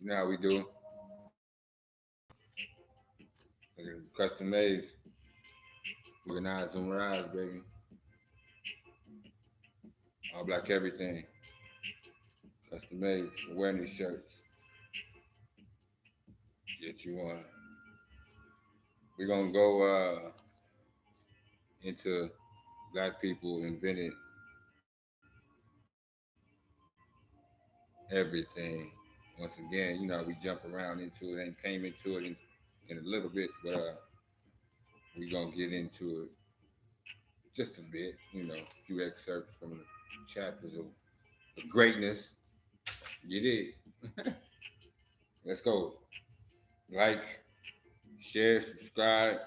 You know how we do. Custom made, organized and rise, baby. All black everything. Custom made awareness shirts. Get you one. We're gonna go into black people invented everything. Once again, you know we jump around into it and came into it in a little bit, but we're gonna get into it just a bit. You know, a few excerpts from the chapters of greatness. You did. Let's go. Like, share, subscribe.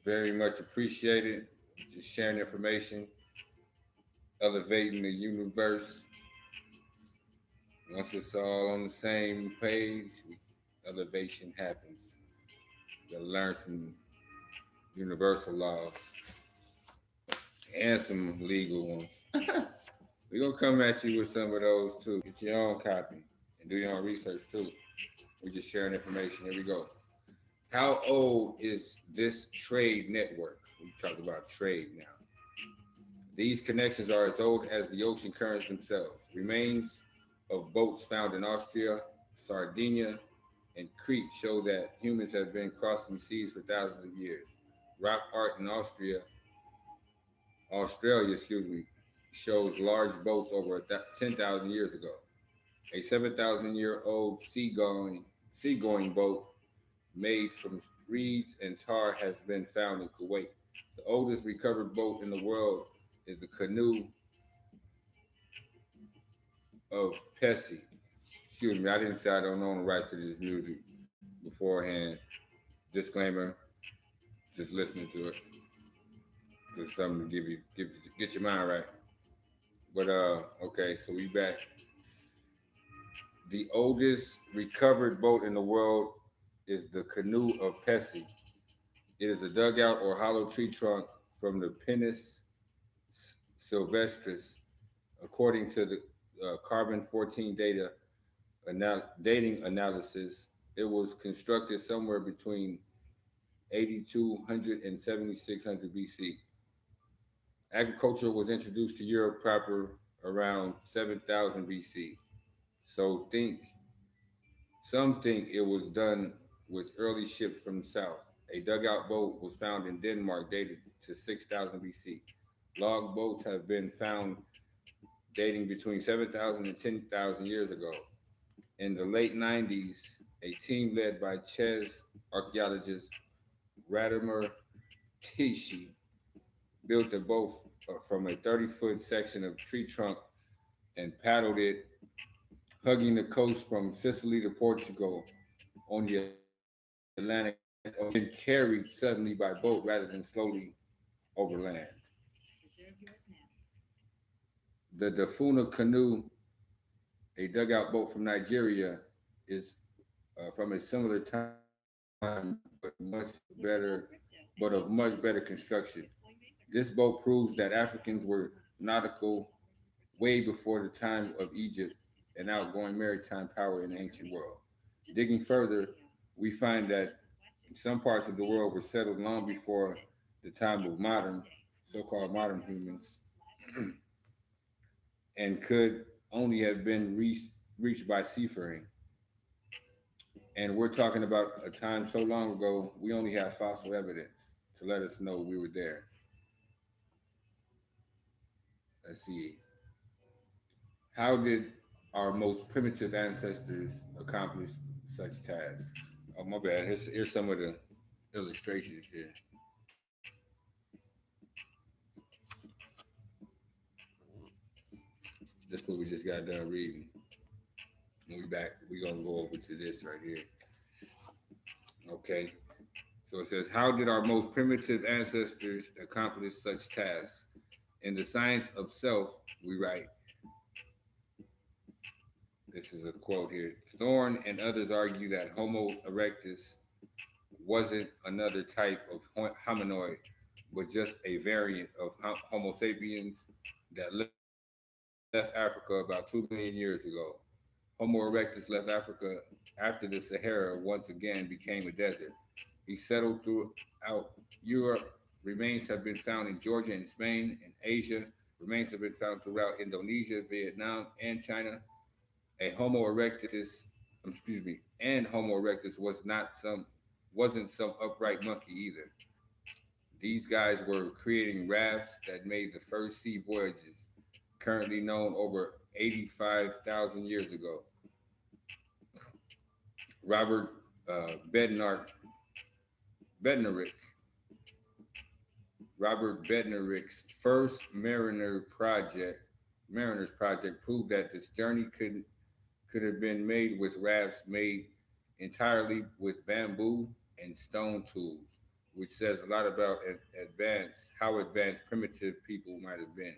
Very much appreciated. Just sharing information, elevating the universe. Once it's all on the same page, elevation happens. You gotta learn some universal laws and some legal ones. We're gonna come at you with some of those too. Get your own copy and do your own research too. We're just sharing information. Here we go. How old is this trade network? We talk about trade now. These connections are as old as the ocean currents themselves. Remains of boats found in Austria, Sardinia, and Crete show that humans have been crossing seas for thousands of years. Rock art in Australia, shows large boats over 10,000 years ago. A 7,000-year-old seagoing boat made from reeds and tar has been found in Kuwait. The oldest recovered boat in the world is the canoe of Pesci. Excuse me, I didn't say I don't own the rights to this music beforehand. Disclaimer, just listening to it. Just something to get your mind right. But okay, so we back. The oldest recovered boat in the world is the canoe of Pesci. It is a dugout or hollow tree trunk from the Pinus sylvestris. According to the carbon 14 dating analysis, it was constructed somewhere between 8200 and 7600 BC. Agriculture was introduced to Europe proper around 7000 BC. So some think it was done with early ships from the south. A dugout boat was found in Denmark dated to 6000 BC. Log boats have been found dating between 7,000 and 10,000 years ago. In the late 90s, a team led by Czech archaeologist Radimer Tichy built a boat from a 30-foot section of tree trunk and paddled it, hugging the coast from Sicily to Portugal on the Atlantic Ocean, carried suddenly by boat rather than slowly overland. The Dafuna canoe, a dugout boat from Nigeria, is from a similar time, but of much better construction. This boat proves that Africans were nautical way before the time of Egypt, an outgoing maritime power in the ancient world. Digging further, we find that some parts of the world were settled long before the time of so-called modern humans, and could only have been reached by seafaring. And we're talking about a time so long ago, we only have fossil evidence to let us know we were there. Let's see. How did our most primitive ancestors accomplish such tasks? Oh, my bad. Here's some of the illustrations here. This what we just got done reading. When we back, we're gonna go over to this right here. Okay. So it says, how did our most primitive ancestors accomplish such tasks? In the science of self, we write, this is a quote here. Thorne and others argue that Homo erectus wasn't another type of hominoid, but just a variant of Homo sapiens that left Africa about 2 million years ago. Homo erectus left Africa after the Sahara once again became a desert. He settled throughout Europe. Remains have been found in Georgia and Spain and Asia. Remains have been found throughout Indonesia, Vietnam, and China. A Homo erectus, and Homo erectus wasn't some upright monkey either. These guys were creating rafts that made the first sea voyages, currently known over 85,000 years ago. Robert Bednar, Bednarik, Robert Bednarik's first Mariners project proved that this journey could have been made with rafts made entirely with bamboo and stone tools, which says a lot about how advanced primitive people might have been.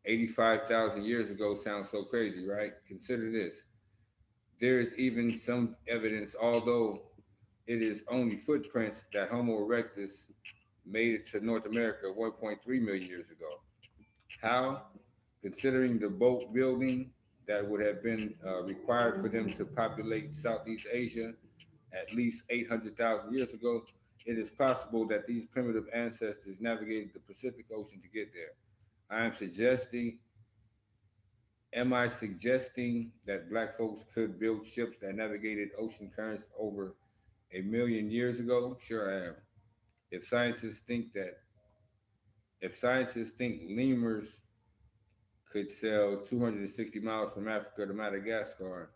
85,000 years ago sounds so crazy, right? Consider this. There is even some evidence, although it is only footprints, that Homo erectus made it to North America 1.3 million years ago. How? Considering the boat building that would have been required for them to populate Southeast Asia at least 800,000 years ago, it is possible that these primitive ancestors navigated the Pacific Ocean to get there. I am suggesting, am I suggesting that black folks could build ships that navigated ocean currents over a million years ago? Sure I am. If scientists think that, if scientists think lemurs could sail 260 miles from Africa to Madagascar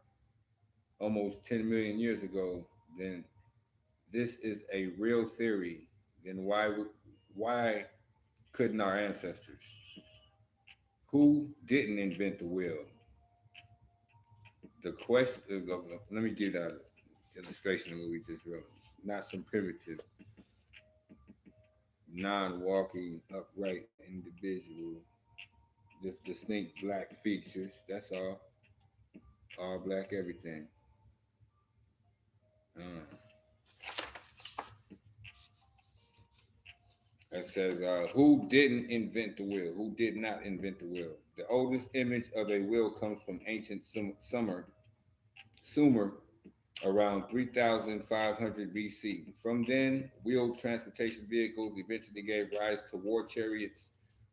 almost 10 million years ago, then this is a real theory. Then why couldn't our ancestors? Who didn't invent the wheel? The question. Let me give that illustration of what we just wrote. Not some primitive, non-walking, upright individual. Just distinct black features. That's all. All black everything. Uh, It says, who didn't invent the wheel? Who did not invent the wheel? The oldest image of a wheel comes from ancient Sumer, around 3,500 BC. From then, wheeled transportation vehicles eventually gave rise to war chariots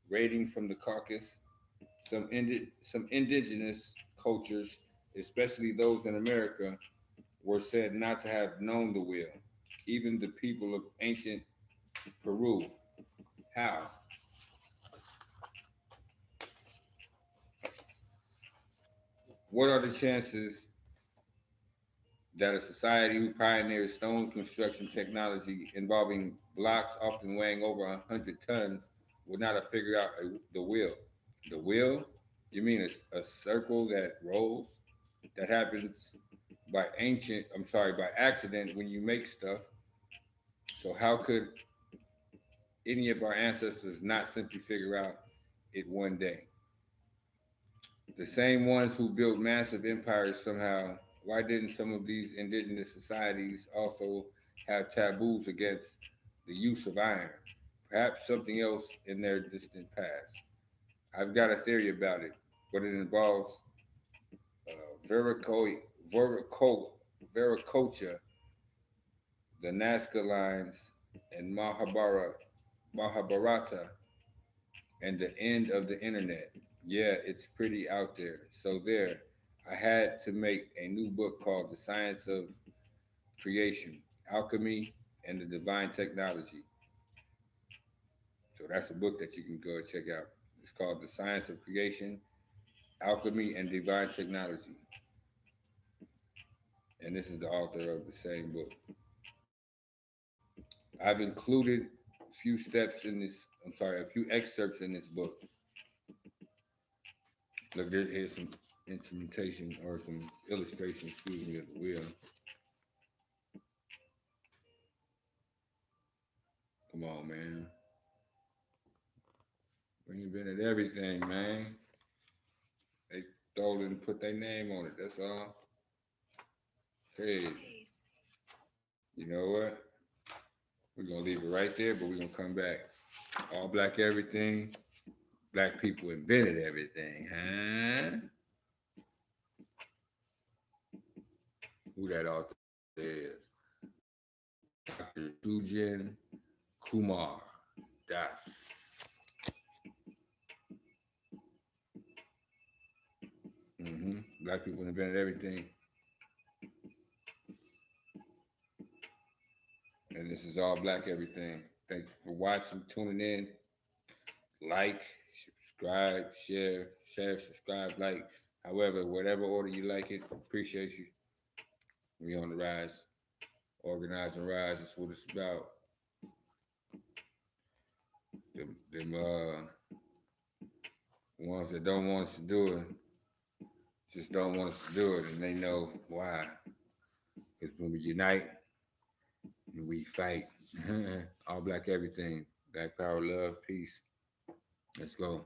raiding from the Caucasus. Some indigenous cultures, especially those in America, were said not to have known the wheel. Even the people of ancient Peru. How? What are the chances that a society who pioneered stone construction technology involving blocks often weighing over 100 tons would not have figured out the wheel? The wheel? You mean a circle that rolls? That happens by accident when you make stuff. So how could any of our ancestors not simply figure out it one day? The same ones who built massive empires somehow, why didn't some of these indigenous societies also have taboos against the use of iron? Perhaps something else in their distant past. I've got a theory about it, but it involves Veraco, Veraco, Veracocha, the Nazca lines, and Mahabharata, and the end of the internet. Yeah, it's pretty out there. So there, I had to make a new book called The Science of Creation, Alchemy, and the Divine Technology. So that's a book that you can go check out. It's called The Science of Creation, Alchemy, and Divine Technology. And this is the author of the same book. I've included a few excerpts in this book. Look, here's some instrumentation or some illustration, excuse me, of the wheel. Come on, man. We invented everything, man. They stole it and put their name on it. That's all. Crazy. You know what? We're gonna leave it right there, but we're gonna come back. All black everything. Black people invented everything, huh? who that author is. Dr. Sujan Kumar Das. Black people invented everything. And this is all black everything. Thank you for watching, tuning in. Like, subscribe, share, subscribe, like. However, whatever order you like it, appreciate you. We on the rise. Organize and rise. That's what it's about. Them ones that don't want us to do it just don't want us to do it, and they know why. Because when we unite and we fight, all black everything, black power, love, peace. Let's go.